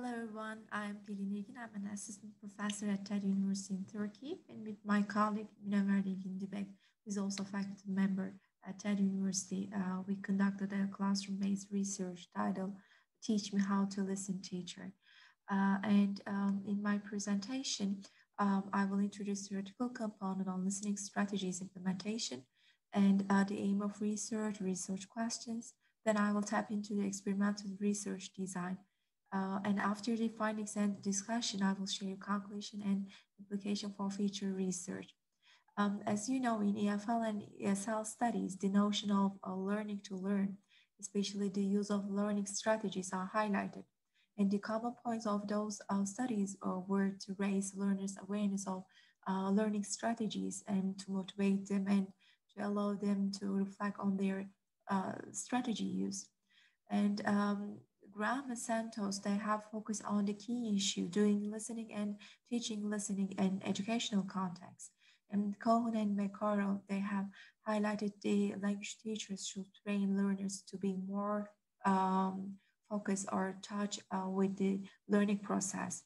Hello everyone, I'm Pelin Irgin. I'm an assistant professor at TED University in Turkey, and with my colleague Münevver Dibek, who is also a faculty member at TED University, we conducted a classroom-based research titled "Teach Me How to Listen, Teacher." And in my presentation, I will introduce theoretical component on listening strategies implementation and the aim of research questions. Then I will tap into the experimental research design, and after the findings and discussion, I will share conclusion and implication for future research. As you know, in EFL and ESL studies, the notion of learning to learn, especially the use of learning strategies, are highlighted. And the common points of those studies were to raise learners' awareness of learning strategies and to motivate them and to allow them to reflect on their strategy use. And Graham and Santos, they have focused on the key issue, doing listening and teaching listening in educational context. And Cohen and McCarroll, they have highlighted the language teachers should train learners to be more focused or touch with the learning process.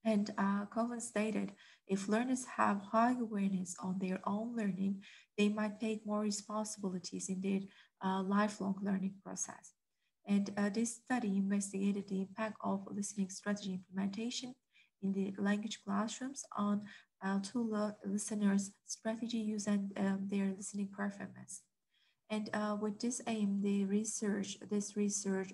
And Cohen stated, if learners have high awareness on their own learning, they might take more responsibilities in their lifelong learning process. And this study investigated the impact of listening strategy implementation in the language classrooms on to listeners' strategy use and their listening performance. And with this aim, this research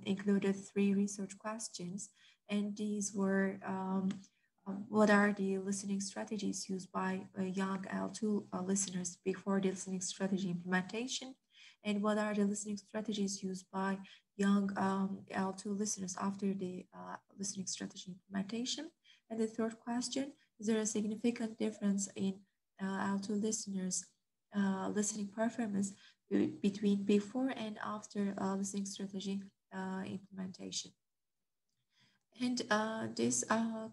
included three research questions, and these were what are the listening strategies used by young L2 listeners before the listening strategy implementation? And what are the listening strategies used by young L2 listeners after the listening strategy implementation? And the third question, is there a significant difference in L2 listeners' listening performance between before and after listening strategy implementation? And this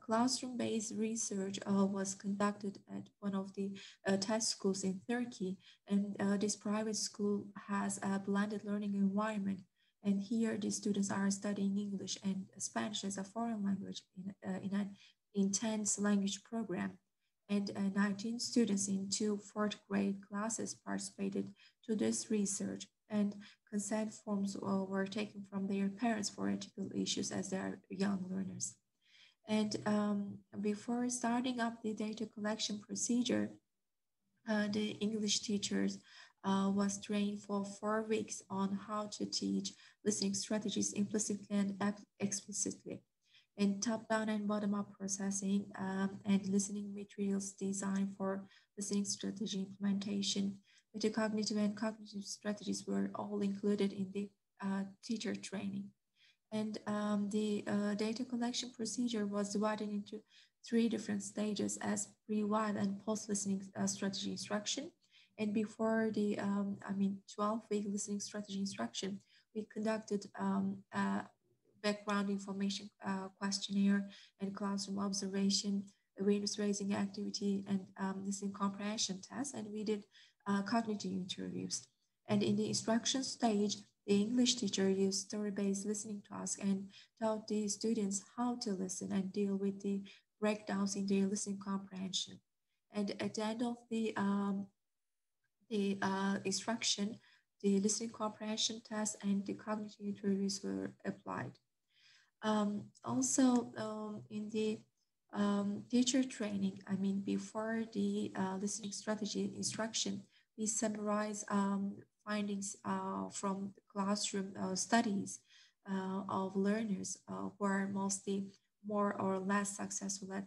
classroom-based research was conducted at one of the test schools in Turkey. And this private school has a blended learning environment. And here the students are studying English and Spanish as a foreign language in an intense language program. And 19 students in two fourth grade classes participated to this research. And consent forms were taken from their parents for ethical issues as they are young learners. And before starting up the data collection procedure, the English teachers was trained for 4 weeks on how to teach listening strategies implicitly and explicitly, and top-down and bottom-up processing and listening materials designed for listening strategy implementation. Metacognitive and cognitive strategies were all included in the teacher training. And the data collection procedure was divided into three different stages as pre-while and post-listening strategy instruction. And before the, 12-week listening strategy instruction, we conducted background information questionnaire and classroom observation, awareness raising activity, and listening comprehension test. And we did cognitive interviews. And in the instruction stage, the English teacher used story-based listening tasks and taught the students how to listen and deal with the breakdowns in their listening comprehension. And at the end of the instruction, the listening comprehension test and the cognitive interviews were applied. Also, in the teacher training, before the listening strategy instruction, we summarize findings from classroom studies of learners who are mostly more or less successful at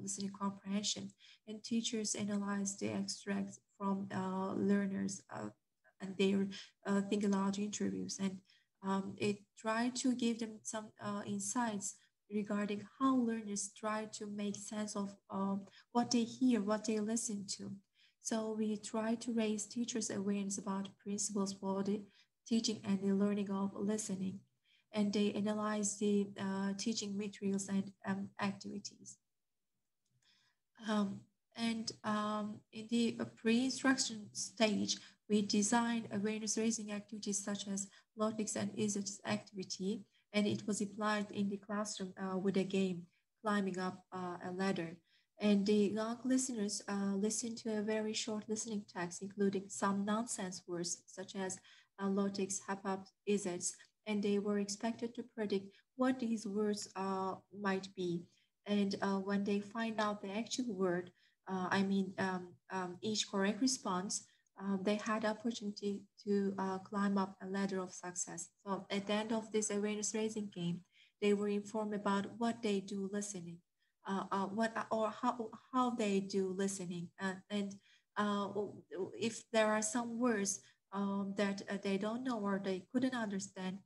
listening comprehension. And teachers analyze the extracts from learners and their think aloud interviews. And it tried to give them some insights regarding how learners try to make sense of what they hear, what they listen to. So we try to raise teachers' awareness about principles for the teaching and the learning of listening. And they analyze the teaching materials and activities. Um, and in the pre-instruction stage, we design awareness raising activities such as logics and EasyTest activity. and it was applied in the classroom with a game, climbing up a ladder. And the young listeners listened to a very short listening text, including some nonsense words such as lotics, hapap, izets, and they were expected to predict what these words might be. And when they find out the actual word, each correct response, they had opportunity to climb up a ladder of success. So at the end of this awareness raising game, they were informed about what they do listening, what or how they do listening, and uh, if there are some words that they don't know or they couldn't understand,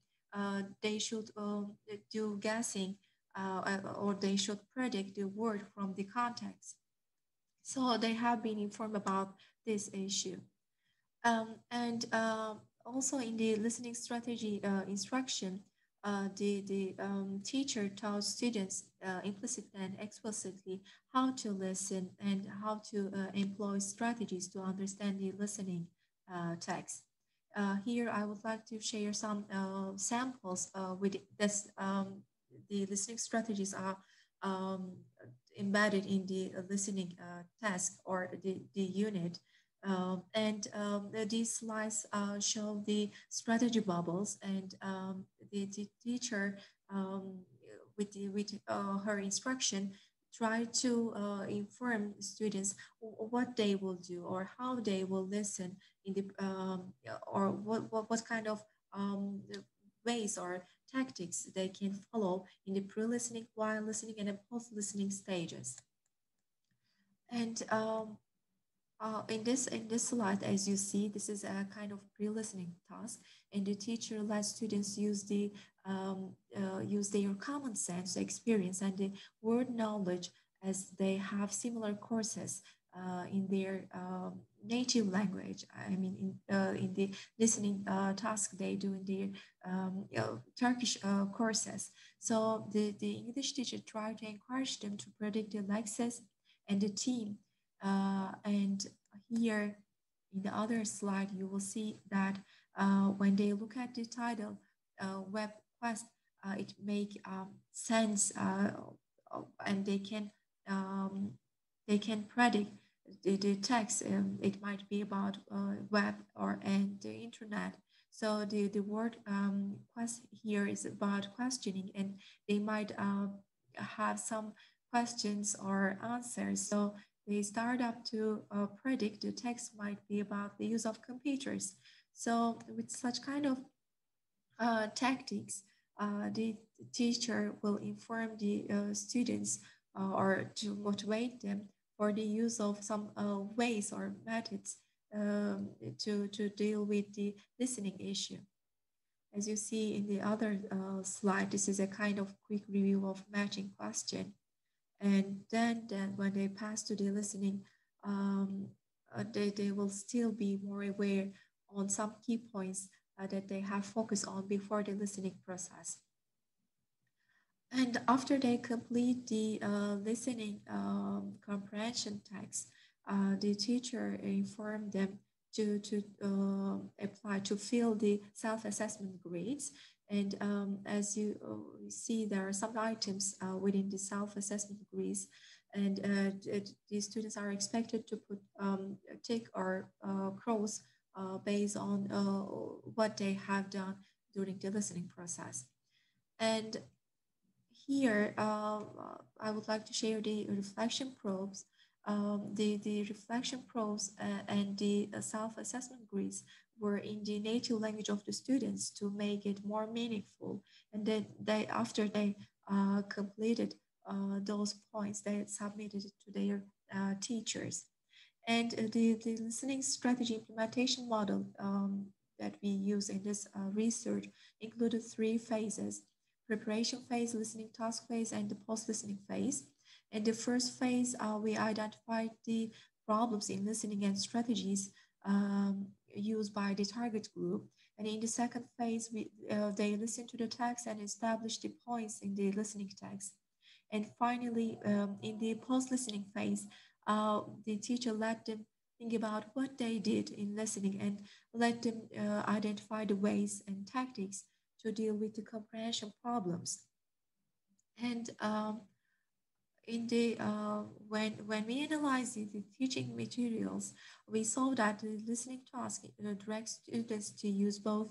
they should do guessing, or they should predict the word from the context. So they have been informed about this issue. And Also in the listening strategy instruction, the teacher taught students implicitly and explicitly how to listen and how to employ strategies to understand the listening text. Here, I would like to share some samples with this. The listening strategies are um, embedded in the listening task or the unit. These slides show the strategy bubbles, and the teacher, with her instruction, try to inform students what they will do or how they will listen in the or what kind of ways or tactics they can follow in the pre-listening, while listening, and the post-listening stages. And in this slide, as you see, this is a kind of pre-listening task, and the teacher lets students use their common sense, experience, and the word knowledge, as they have similar courses in their native language. I mean, in the listening task they do in their Turkish courses. So the English teacher tried to encourage them to predict the Lexis and the team, and here in the other slide, you will see that when they look at the title, web quest, it make sense, and they can predict the text. It might be about web or and the internet. So the word quest here is about questioning, and they might have some questions or answers. So they start up to predict the text might be about the use of computers. So with such kind of tactics, the teacher will inform the students or to motivate them for the use of some ways or methods to deal with the listening issue. As you see in the other slide, this is a kind of quick review of matching question. And then when they pass to the listening, they will still be more aware on some key points that they have focused on before the listening process. And after they complete the listening comprehension text, the teacher informed them to apply to fill the self-assessment grades. And as you see, there are some items within the self-assessment grades, and the students are expected to put tick or cross based on what they have done during the listening process. And here, I would like to share the reflection probes. The reflection probes and the self-assessment grids were in the native language of the students to make it more meaningful. And then after they completed those points, they submitted it to their teachers. And the listening strategy implementation model that we use in this research included three phases: preparation phase, listening task phase, and the post-listening phase. In the first phase, we identified the problems in listening and strategies used by the target group. And in the second phase, they listened to the text and established the points in the listening text. And finally, in the post-listening phase, the teacher let them think about what they did in listening and let them identify the ways and tactics to deal with the comprehension problems. And in the when we analyze the teaching materials, we saw that the listening task directs students to use both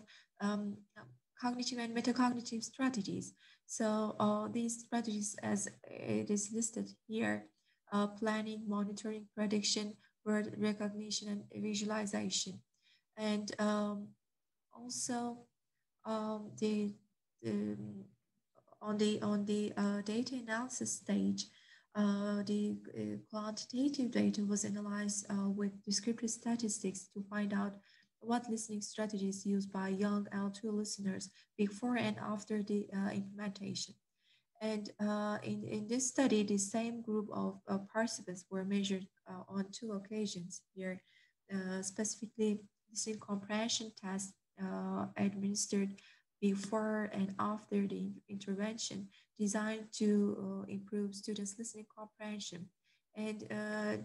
cognitive and metacognitive strategies. So these strategies, as it is listed here, planning, monitoring, prediction, word recognition, and visualization, and also the on the data analysis stage, quantitative data was analyzed with descriptive statistics to find out what listening strategies used by young L2 listeners before and after the implementation. And in this study, the same group of participants were measured on two occasions here, specifically listening comprehension tests administered before and after the intervention, designed to improve students' listening comprehension. And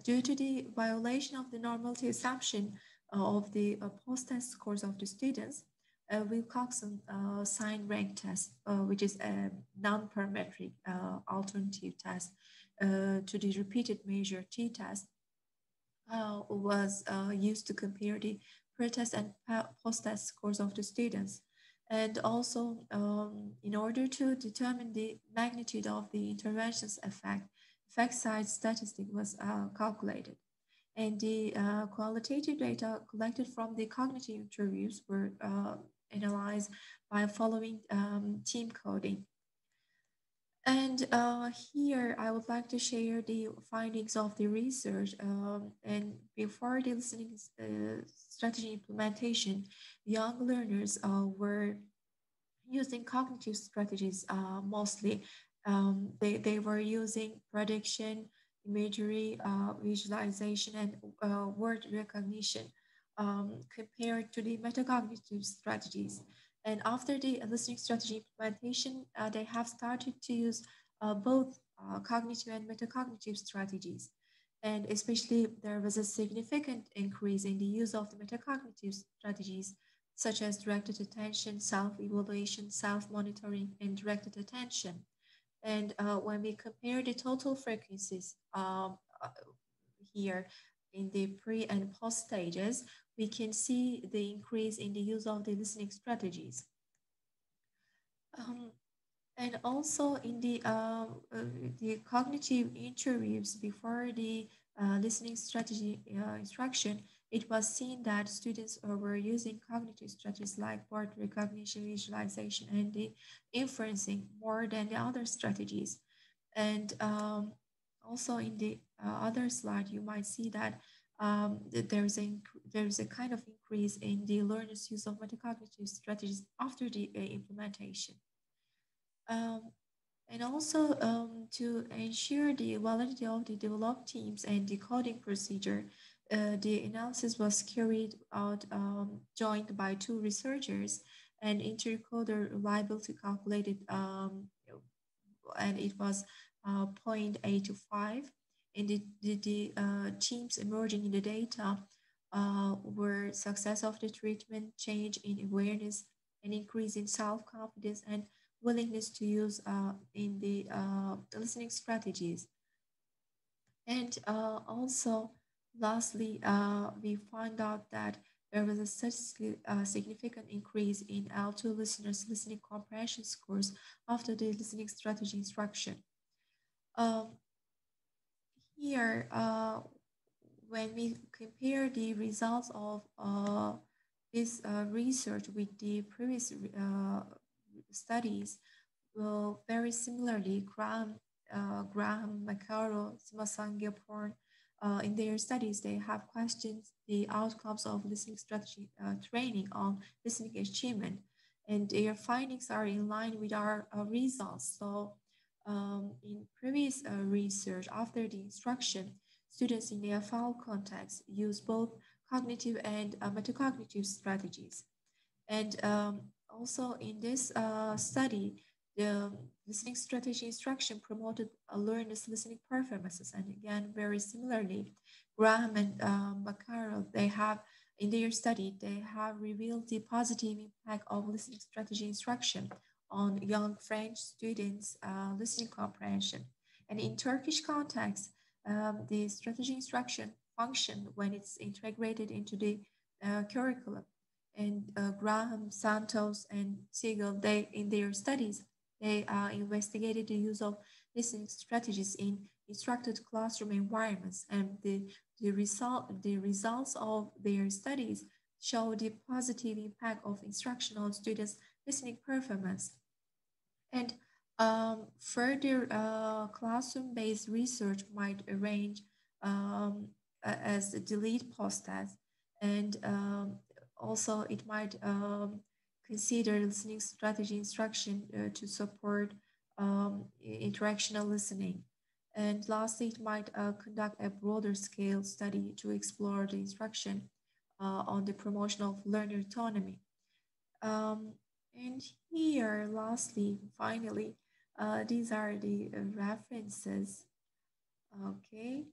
due to the violation of the normality assumption of the post-test scores of the students, Wilcoxon sign rank test, which is a non-parametric alternative test to the repeated measure t-test, was used to compare the pre-test and post-test scores of the students. And also, in order to determine the magnitude of the intervention's effect size statistic was calculated. And the qualitative data collected from the cognitive interviews were analyzed by following team coding. And here I would like to share the findings of the research. And before the listening strategy implementation, young learners were using cognitive strategies mostly. They were using prediction, imagery, visualization, and word recognition compared to the metacognitive strategies. And after the listening strategy implementation, they have started to use both cognitive and metacognitive strategies. And especially, there was a significant increase in the use of the metacognitive strategies, such as directed attention, self-evaluation, self-monitoring, and directed attention. And when we compare the total frequencies here in the pre and post stages, we can see the increase in the use of the listening strategies. Um, and also in the cognitive interviews before the listening strategy instruction, it was seen that students were using cognitive strategies like word recognition, visualization, and the inferencing more than the other strategies. And also in the other slide, you might see that there's a kind of increase in the learners' use of metacognitive strategies after the implementation. Um, and also to ensure the validity of the developed teams and the coding procedure, the analysis was carried out joined by two researchers and intercoder reliability calculated, and it was 0.825. And the teams emerging in the data were success of the treatment, change in awareness, an increase in self-confidence, and willingness to use in the listening strategies. And also, lastly, we found out that there was a significant increase in L2 listeners' listening comprehension scores after the listening strategy instruction. Um, here, when we compare the results of this research with the previous studies, well, very similarly, Graham, Macaro, Simasangapur, in their studies, they have questioned the outcomes of listening strategy training on listening achievement, and their findings are in line with our results. So, in previous research, after the instruction, students in the FL context use both cognitive and metacognitive strategies. And also in this study, the listening strategy instruction promoted learners' listening performances. And again, very similarly, Graham and Macaro, they have In their study, they have revealed the positive impact of listening strategy instruction on young French students' listening comprehension. And in Turkish context, the strategy instruction function when it's integrated into the curriculum. And Graham, Santos, and Siegel, they in their studies, they investigated the use of listening strategies in instructed classroom environments, and the results of their studies show the positive impact of instruction on students' listening performance. And further classroom-based research might arrange as a delete post-test, and also it might consider listening strategy instruction to support interactional listening. And lastly, it might conduct a broader scale study to explore the instruction on the promotion of learner autonomy. Um, and here, lastly, finally, these are the references. Okay,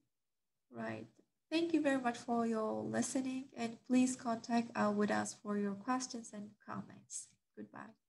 right. Thank you very much for your listening, and please contact with us for your questions and comments. Goodbye.